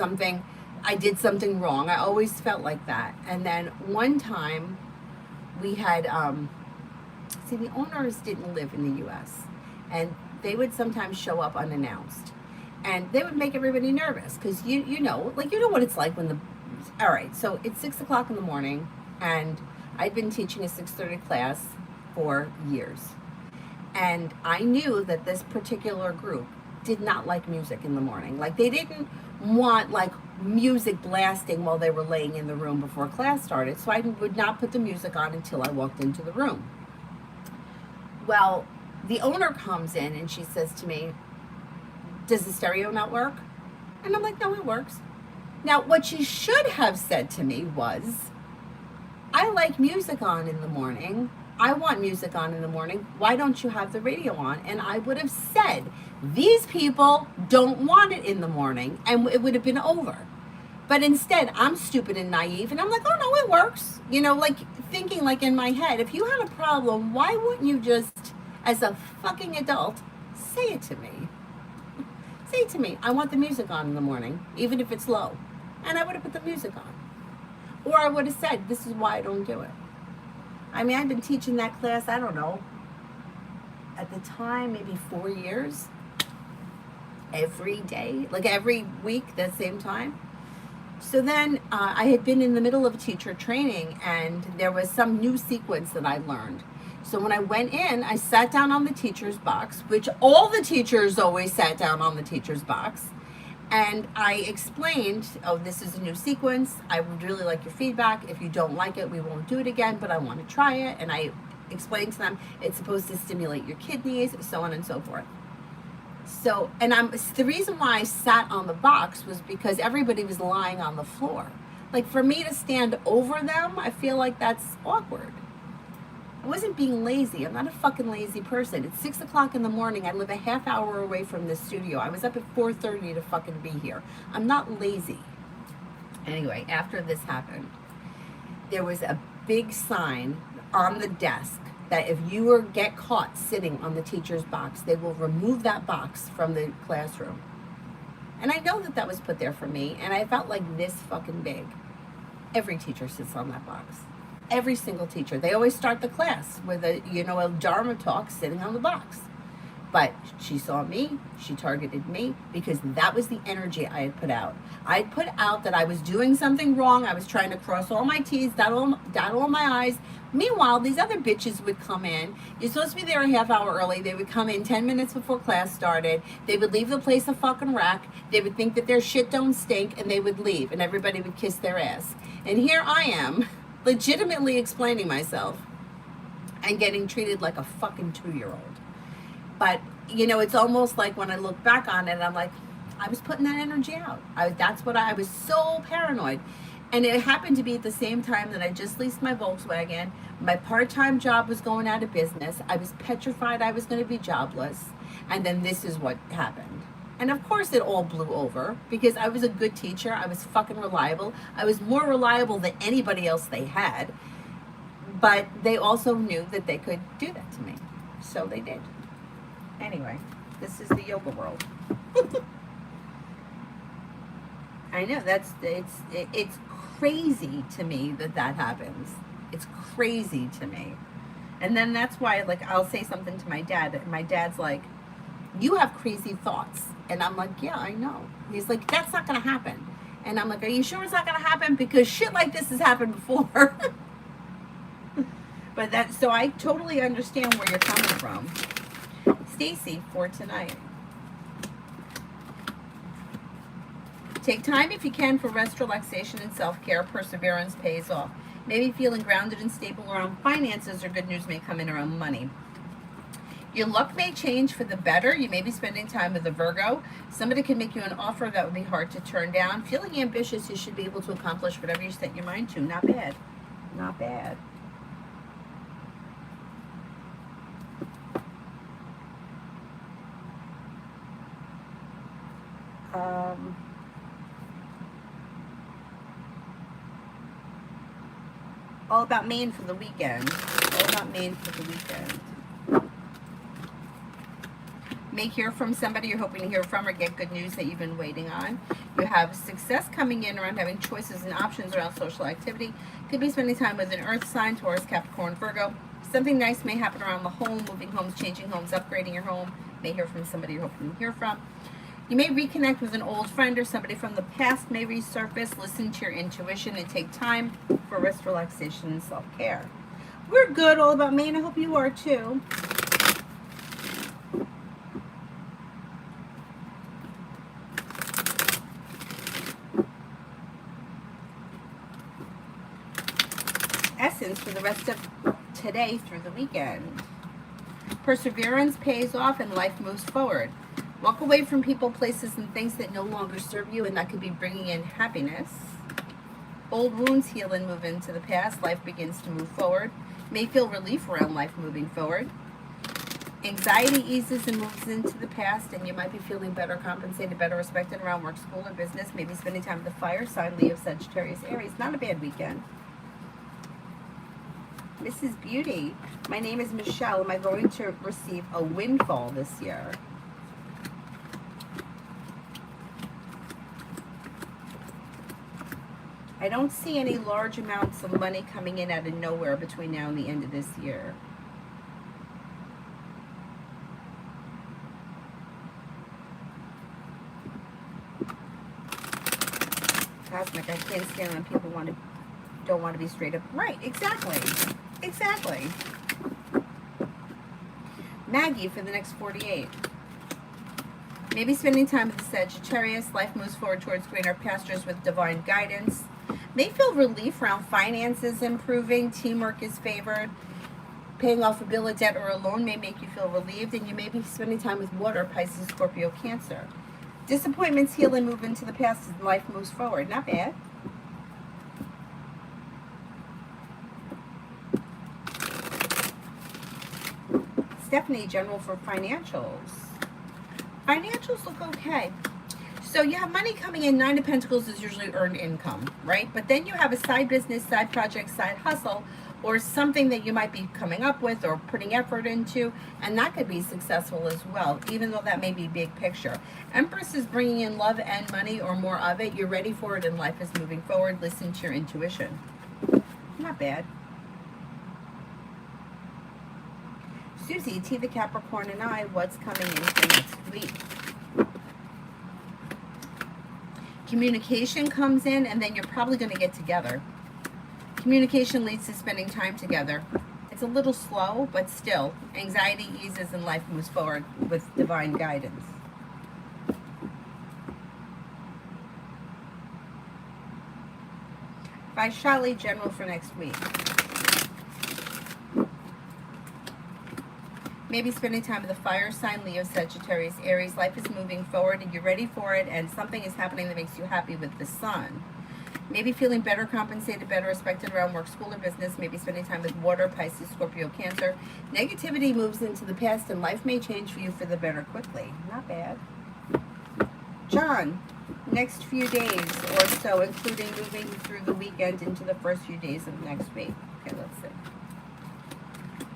I did something wrong. I always felt like that. And then one time we had, the owners didn't live in the U.S., and they would sometimes show up unannounced, and they would make everybody nervous, because you know what it's like all right, so it's 6 o'clock in the morning, and I'd been teaching a 6:30 class for years, and I knew that this particular group did not like music in the morning. Like, they didn't want, like, music blasting while they were laying in the room before class started, so I would not put the music on until I walked into the room. Well, the owner comes in and she says to me, does the stereo not work? And I'm like, no, it works. Now, what she should have said to me was, I like music on in the morning. I want music on in the morning. Why don't you have the radio on? And I would have said, these people don't want it in the morning, and it would have been over. But instead, I'm stupid and naive, and I'm like, oh, no, it works. Like, thinking, like, in my head, if you had a problem, why wouldn't you just, as a fucking adult, say it to me? Say it to me. I want the music on in the morning, even if it's low. And I would have put the music on. Or I would have said, this is why I don't do it. I mean, I've been teaching that class, I don't know, at the time, maybe 4 years. Every day, like every week, that same time. So then I had been in the middle of teacher training, and there was some new sequence that I learned. So when I went in, I sat down on the teacher's box, which all the teachers always sat down on the teacher's box. And I explained, oh, this is a new sequence. I would really like your feedback. If you don't like it, we won't do it again, but I want to try it. And I explained to them, it's supposed to stimulate your kidneys, so on and so forth. So, and the reason why I sat on the box was because everybody was lying on the floor. Like, for me to stand over them, I feel like that's awkward. I wasn't being lazy. I'm not a fucking lazy person. It's 6 o'clock in the morning. I live a half hour away from the studio. I was up at 4:30 to fucking be here. I'm not lazy. Anyway, after this happened, there was a big sign on the desk that if you get caught sitting on the teacher's box, they will remove that box from the classroom. And I know that was put there for me, and I felt like this fucking big. Every teacher sits on that box. Every single teacher. They always start the class with a Dharma talk sitting on the box. But she saw me, she targeted me because that was the energy I had put out. I had put out that I was doing something wrong. I was trying to cross all my T's, dot all my I's. Meanwhile, these other bitches would come in. You're supposed to be there a half hour early. They would come in 10 minutes before class started. They would leave the place a fucking wreck. They would think that their shit don't stink, and they would leave, and everybody would kiss their ass. And here I am, legitimately explaining myself and getting treated like a fucking 2-year-old. But, you know, it's almost like when I look back on it, I'm like, I was putting that energy out. I was so paranoid. And it happened to be at the same time that I just leased my Volkswagen. My part-time job was going out of business. I was petrified I was going to be jobless. And then this is what happened. And of course it all blew over because I was a good teacher. I was fucking reliable. I was more reliable than anybody else they had. But they also knew that they could do that to me. So they did. Anyway, this is the yoga world. I know it's crazy to me that happens. It's crazy to me. And then that's why, like, I'll say something to my dad, and my dad's like, you have crazy thoughts. And I'm like, yeah, I know. He's like, that's not going to happen. And I'm like, are you sure it's not going to happen? Because shit like this has happened before. But so I totally understand where you're coming from. Stacy for tonight. Take time if you can for rest, relaxation, and self-care. Perseverance pays off. Maybe feeling grounded and stable around finances or good news may come in around money. Your luck may change for the better. You may be spending time with a Virgo. Somebody can make you an offer that would be hard to turn down. Feeling ambitious, you should be able to accomplish whatever you set your mind to. Not bad. Not bad. All about Maine for the weekend. All about Maine for the weekend. May hear from somebody you're hoping to hear from or get good news that you've been waiting on. You have success coming in around having choices and options around social activity. Could be spending time with an earth sign, Taurus, Capricorn, Virgo. Something nice may happen around the home, moving homes, changing homes, upgrading your home. May hear from somebody you're hoping to hear from. You may reconnect with an old friend or somebody from the past may resurface. Listen to your intuition and take time for rest, relaxation, and self-care. We're good all about Maine. I hope you are too. Essence for the rest of today through the weekend. Perseverance pays off and life moves forward. Walk away from people, places, and things that no longer serve you, and that could be bringing in happiness. Old wounds heal and move into the past. Life begins to move forward. May feel relief around life moving forward. Anxiety eases and moves into the past, and you might be feeling better compensated, better respected around work, school, or business. Maybe spending time with the fire sign, Leo, Sagittarius, Aries. Not a bad weekend. Mrs. Beauty, my name is Michelle. Am I going to receive a windfall this year? I don't see any large amounts of money coming in out of nowhere between now and the end of this year. Cosmic, I can't stand when people don't want to be straight up. Right, exactly. Exactly. Maggie for the next 48. Maybe spending time with the Sagittarius. Life moves forward towards greener pastures with divine guidance. May feel relief around finances improving. Teamwork is favored. Paying off a bill, a debt, or a loan may make you feel relieved. And you may be spending time with water, Pisces, Scorpio, Cancer. Disappointments heal and move into the past as life moves forward. Not bad. Stephanie, general for financials. Financials look okay. So you have money coming in. 9 of Pentacles is usually earned income, right? But then you have a side business, side project, side hustle, or something that you might be coming up with or putting effort into, and that could be successful as well, even though that may be big picture. Empress is bringing in love and money or more of it. You're ready for it and life is moving forward. Listen to your intuition. Not bad. Susie, T the Capricorn and I, what's coming in for next week? Communication comes in, and then you're probably going to get together. Communication leads to spending time together. It's a little slow, but still, anxiety eases and life moves forward with divine guidance. Vaishali, general for next week. Maybe spending time with the fire sign, Leo, Sagittarius, Aries. Life is moving forward and you're ready for it, and something is happening that makes you happy with the sun. Maybe feeling better compensated, better respected around work, school, or business. Maybe spending time with water, Pisces, Scorpio, Cancer. Negativity moves into the past and life may change for you for the better quickly. Not bad. John, next few days or so, including moving through the weekend into the first few days of next week. Okay, let's see.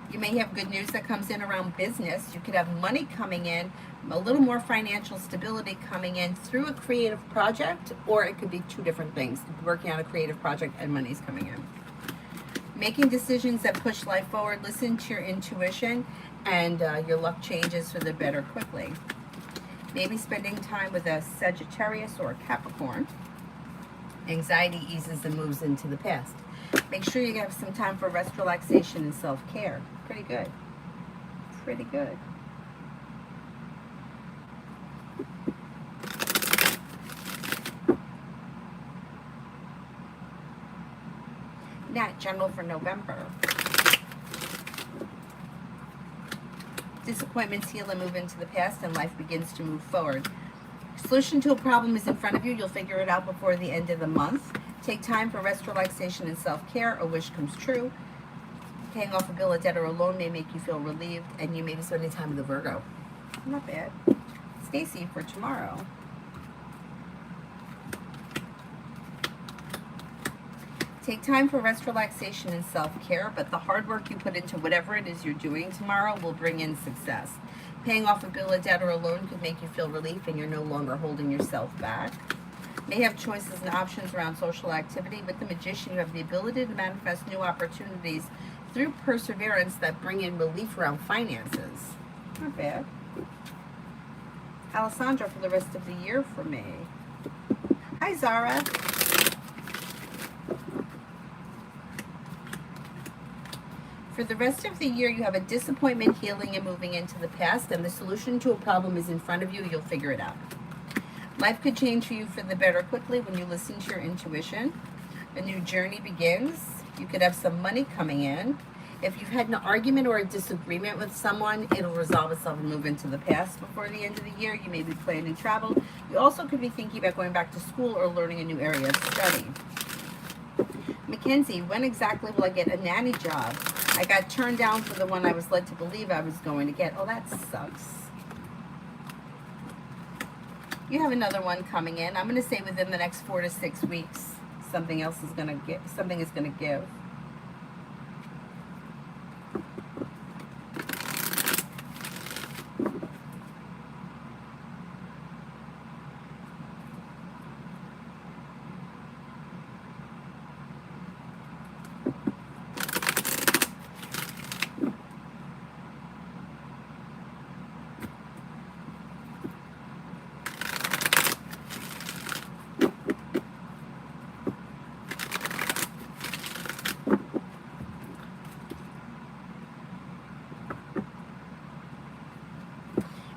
You may have good news that comes in around business. You could have money coming in, a little more financial stability coming in through a creative project, or it could be two different things. Working on a creative project and money's coming in. Making decisions that push life forward. Listen to your intuition, and your luck changes for the better quickly. Maybe spending time with a Sagittarius or a Capricorn. Anxiety eases and moves into the past. Make sure you have some time for rest, relaxation, and self-care. Pretty good. Pretty good. Nat, general for November. Disappointments heal and move into the past, and life begins to move forward. Solution to a problem is in front of you. You'll figure it out before the end of the month. Take time for rest, relaxation, and self-care. A wish comes true. Paying off a bill, a debt, or a loan may make you feel relieved, and you may be spending time with a Virgo. Not bad. Stacy for tomorrow. Take time for rest, relaxation, and self-care, but the hard work you put into whatever it is you're doing tomorrow will bring in success. Paying off a bill, a debt, or a loan could make you feel relief, and you're no longer holding yourself back. May have choices and options around social activity. With the Magician, you have the ability to manifest new opportunities through perseverance that bring in relief around finances. Not bad. Alessandra for the rest of the year for me. Hi, Zara. For the rest of the year, you have a disappointment healing and moving into the past, and the solution to a problem is in front of you. You'll figure it out. Life could change for you for the better quickly when you listen to your intuition. A new journey begins. You could have some money coming in. If you've had an argument or a disagreement with someone, it'll resolve itself and move into the past before the end of the year. You may be planning travel. You also could be thinking about going back to school or learning a new area of study. Mackenzie, when exactly will I get a nanny job? I got turned down for the one I was led to believe I was going to get. Oh, that sucks. You have another one coming in. I'm going to say within the next 4 to 6 weeks, something is going to give.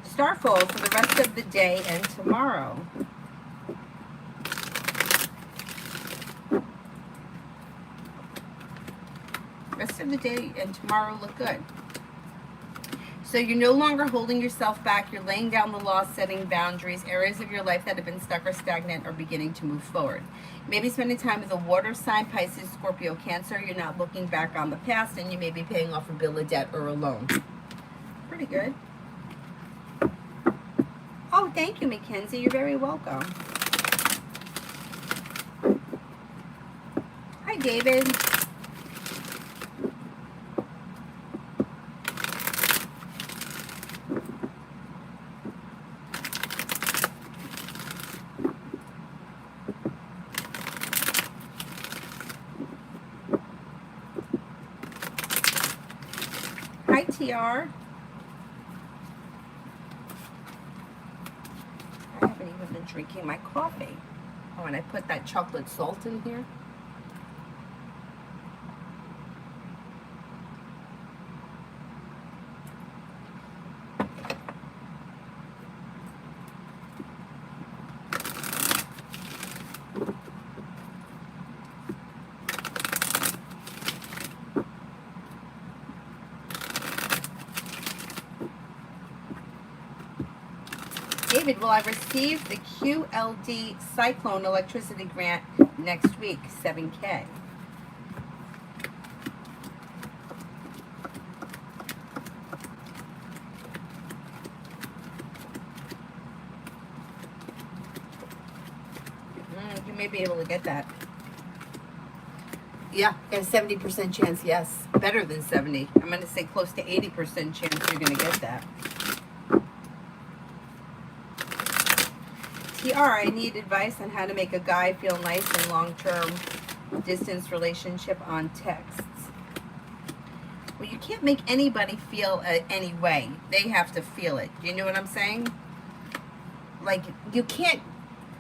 Starfall for the rest of the day and tomorrow. Rest of the day and tomorrow look good. So you're no longer holding yourself back. You're laying down the law, setting boundaries. Areas of your life that have been stuck or stagnant are beginning to move forward. Maybe spending time with a water sign, Pisces, Scorpio, Cancer. You're not looking back on the past, and you may be paying off a bill, a debt, or a loan. Pretty good. Oh, thank you, Mackenzie. You're very welcome. Hi, David. Hi, TR. I haven't even been drinking my coffee. Oh, and I put that chocolate salt in here. David, will I receive the QLD Cyclone electricity grant next week? 7K. You may be able to get that. Yeah, got a 70% chance, yes. Better than 70. I'm going to say close to 80% chance you're going to get that. TR, I need advice on how to make a guy feel nice in long-term distance relationship on texts. Well, you can't make anybody feel any way. They have to feel it. You know what I'm saying? Like, you can't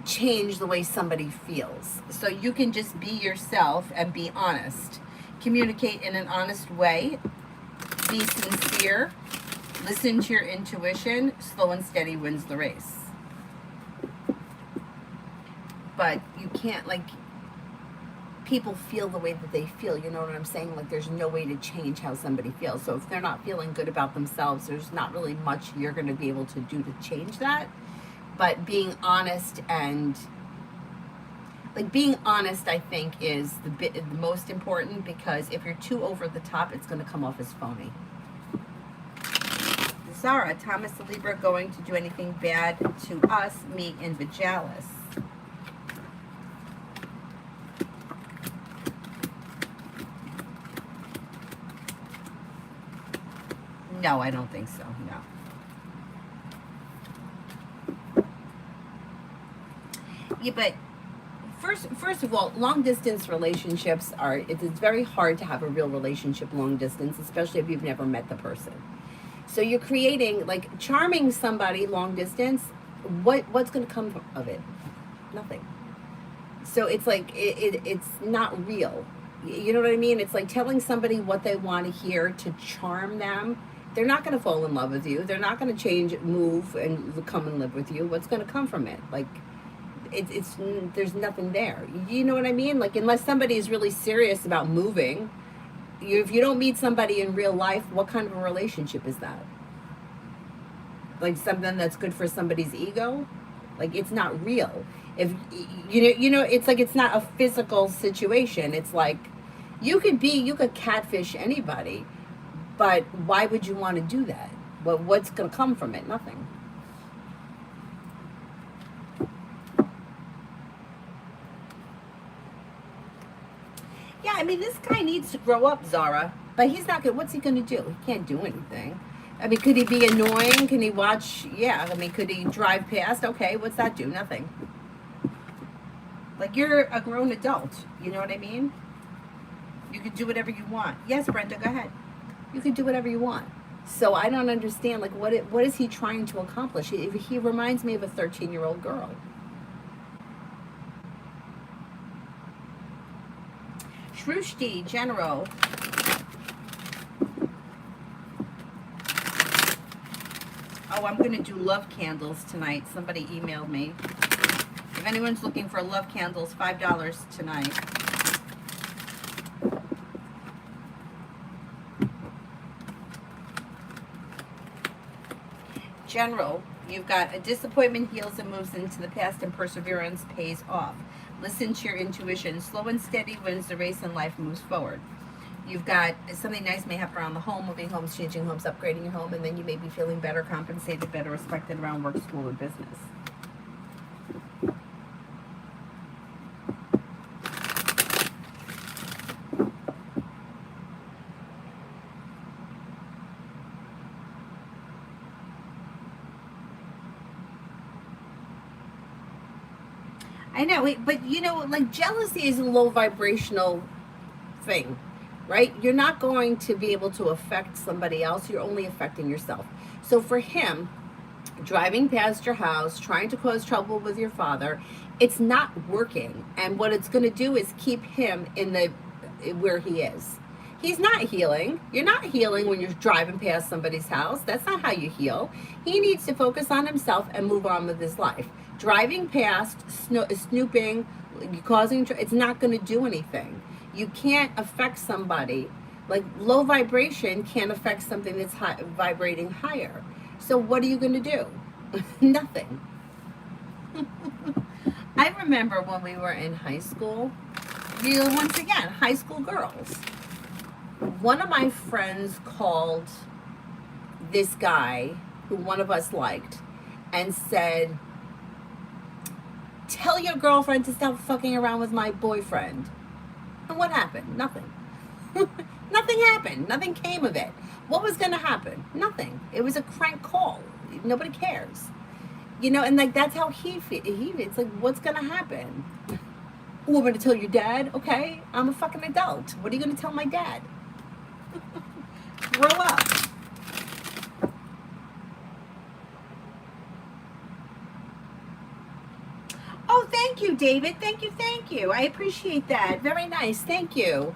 change the way somebody feels. So you can just be yourself and be honest. Communicate in an honest way. Be sincere. Listen to your intuition. Slow and steady wins the race. But you can't, like, people feel the way that they feel, you know what I'm saying? Like, there's no way to change how somebody feels. So if they're not feeling good about themselves, there's not really much you're going to be able to do to change that. But being honest and, like, being honest, I think, is the most important, because if you're too over the top, it's going to come off as phony. Zara, Thomas the Libra going to do anything bad to us, me, and Vajalis? No, I don't think so, no. Yeah, but first of all, long distance relationships it's very hard to have a real relationship long distance, especially if you've never met the person. So you're creating, like, charming somebody long distance, what's going to come of it? Nothing. So it's like, it's not real. You know what I mean? It's like telling somebody what they want to hear to charm them. They're not going to fall in love with you. They're not going to change, move, and come and live with you. What's going to come from it? Like, it's there's nothing there. You know what I mean? Like, unless somebody is really serious about moving, if you don't meet somebody in real life, what kind of a relationship is that? Like, something that's good for somebody's ego? Like, it's not real. If you know, it's like, it's not a physical situation. It's like, you could catfish anybody, but why would you want to do that? What's going to come from it? Nothing. Yeah, I mean, this guy needs to grow up, Zara. But he's not good. What's he going to do? He can't do anything. I mean, could he be annoying? Can he watch? Yeah, I mean, could he drive past? Okay, what's that do? Nothing. Like, you're a grown adult. You know what I mean? You can do whatever you want. Yes, Brenda, go ahead. You can do whatever you want. So I don't understand, like, what is he trying to accomplish? He reminds me of a 13-year-old girl. Shrushti, General. Oh, I'm going to do love candles tonight. Somebody emailed me. If anyone's looking for love candles, $5 tonight. General, you've got a disappointment heals and moves into the past, and perseverance pays off. Listen to your intuition. Slow and steady wins the race, and life moves forward. You've got something nice may happen around the home, moving homes, changing homes, upgrading your home, and then you may be feeling better compensated, better respected around work, school, or business. I know, but you know, like, jealousy is a low vibrational thing. right? You're not going to be able to affect somebody else. You're only affecting yourself. So for him, driving past your house, trying to cause trouble with your father, it's not working. And what it's going to do is keep him in the where he is. He's not healing. You're not healing when you're driving past somebody's house. That's not how you heal. He needs to focus on himself and move on with his life. Driving past, snooping, causing, it's not going to do anything. You can't affect somebody. Like low vibration can't affect something that's vibrating higher. So what are you going to do? Nothing. I remember when we were in high school, once again, high school girls. One of my friends called this guy who one of us liked and said, tell your girlfriend to stop fucking around with my boyfriend. And what happened? Nothing. Nothing happened. Nothing came of it. What was going to happen? Nothing. It was a crank call. Nobody cares. You know, and like that's how he feels. It's like, what's going to happen? Oh, I'm going to tell your dad? Okay, I'm a fucking adult. What are you going to tell my dad? Grow up. Oh, thank you, David. Thank you, thank you. I appreciate that. Very nice. Thank you.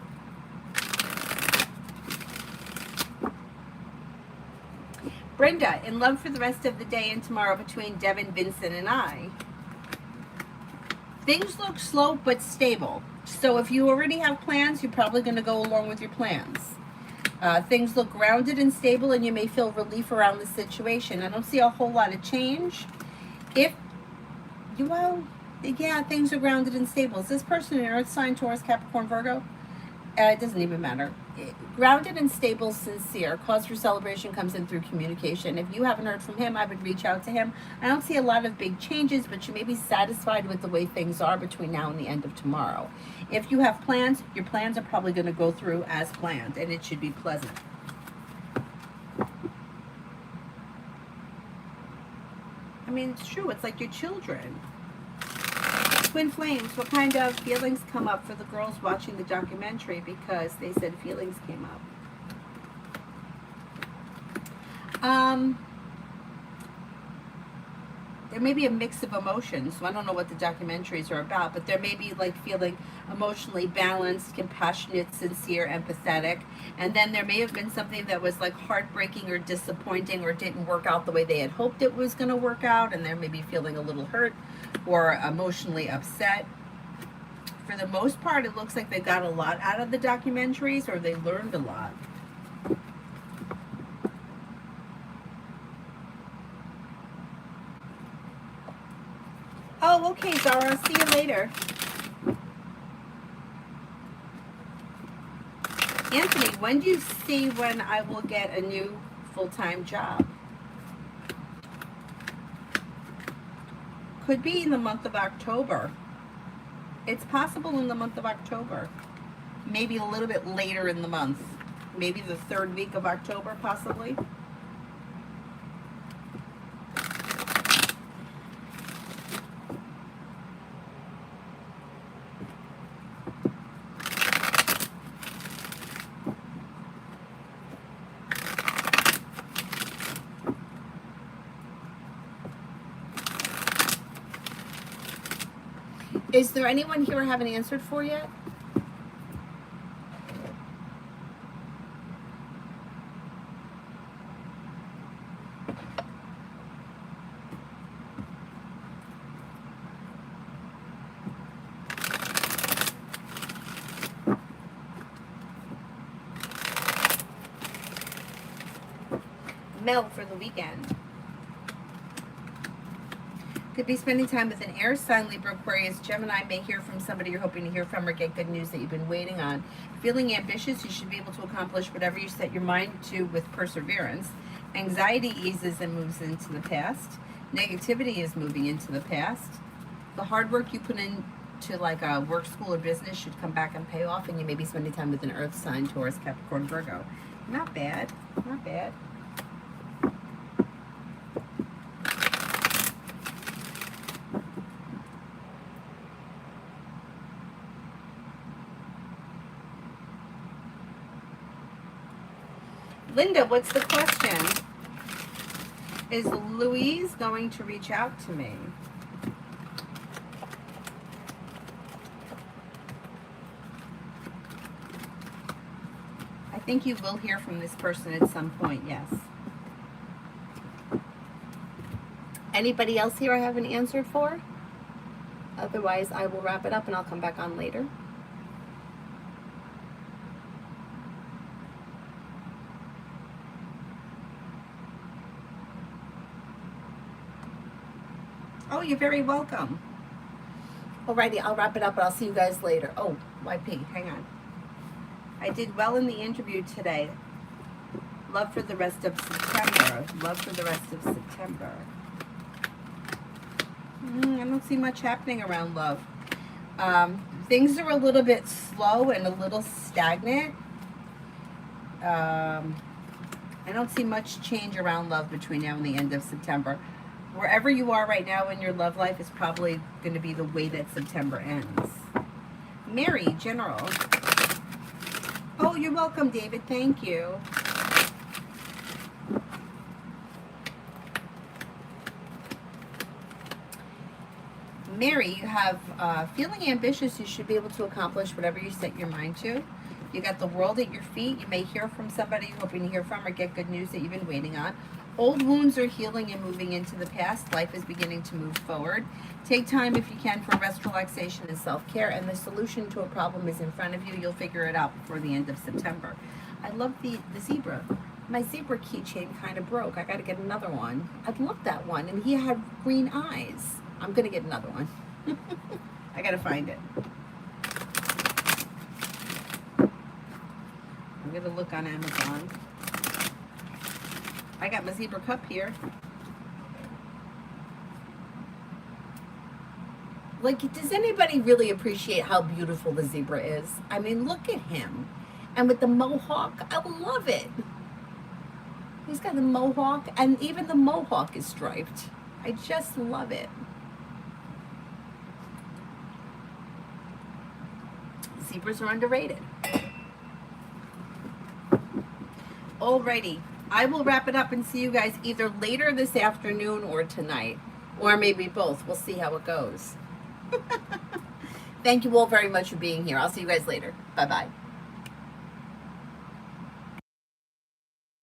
Brenda, in love for the rest of the day and tomorrow between Devin, Vincent, and I. Things look slow but stable. So if you already have plans, you're probably going to go along with your plans. Things look grounded and stable, and you may feel relief around the situation. I don't see a whole lot of change. Yeah, things are grounded and stable. Is this person an Earth sign, Taurus, Capricorn, Virgo? It doesn't even matter. Grounded and stable, sincere. Cause for celebration comes in through communication. If you haven't heard from him, I would reach out to him. I don't see a lot of big changes, but you may be satisfied with the way things are between now and the end of tomorrow. If you have plans, your plans are probably going to go through as planned, and it should be pleasant. I mean, it's true. It's like your children. Twin flames, what kind of feelings come up for the girls watching the documentary? Because they said feelings came up. There may be a mix of emotions. So I don't know what the documentaries are about, but there may be like feeling emotionally balanced, compassionate, sincere, empathetic. And then there may have been something that was like heartbreaking or disappointing or didn't work out the way they had hoped it was going to work out. And they're maybe feeling a little hurt or emotionally upset. For the most part, it looks like they got a lot out of the documentaries, or they learned a lot. Oh, okay, Zara. See you later. Anthony, when do you see when I will get a new full-time job? Could be in the month of October. It's possible in the month of October. Maybe a little bit later in the month. Maybe the third week of October, possibly. Is there anyone here I haven't answered for yet? Mel for the weekend. Could be spending time with an air sign, Libra, Aquarius, Gemini. May hear from somebody you're hoping to hear from or get good news that you've been waiting on. Feeling ambitious, you should be able to accomplish whatever you set your mind to with perseverance. Anxiety eases and moves into the past. Negativity is moving into the past. The hard work you put into like a work, school, or business should come back and pay off, and you may be spending time with an earth sign, Taurus, Capricorn, Virgo. Not bad. Not bad. Linda, what's the question? Is Louise going to reach out to me? I think you will hear from this person at some point, yes. Anybody else here I haven't answered for? Otherwise, I will wrap it up and I'll come back on later. Oh, you're very welcome. Alrighty, I'll wrap it up, but I'll see you guys later. Oh, YP, hang on. I did well in the interview today. Love for the rest of September. Love for the rest of September. I don't see much happening around love. Things are a little bit slow and a little stagnant. I don't see much change around love between now and the end of September. Wherever you are right now in your love life is probably going to be the way that September ends. Mary, General. Oh, you're welcome, David. Thank you. Mary, you have feeling ambitious. You should be able to accomplish whatever you set your mind to. You got the world at your feet. You may hear from somebody you're hoping to hear from or get good news that you've been waiting on. Old wounds are healing and moving into the past. Life is beginning to move forward. Take time if you can for rest, relaxation, and self-care. And the solution to a problem is in front of you. You'll figure it out before the end of September. I love the zebra. My zebra keychain kind of broke. I got to get another one. I'd love that one. And he had green eyes. I'm going to get another one. I got to find it. I'm going to look on Amazon. I got my zebra cup here. Like, does anybody really appreciate how beautiful the zebra is? I mean, look at him. And with the mohawk, I love it. He's got the mohawk, and even the mohawk is striped. I just love it. Zebras are underrated. Alrighty. I will wrap it up and see you guys either later this afternoon or tonight. Or maybe both. We'll see how it goes. Thank you all very much for being here. I'll see you guys later. Bye-bye.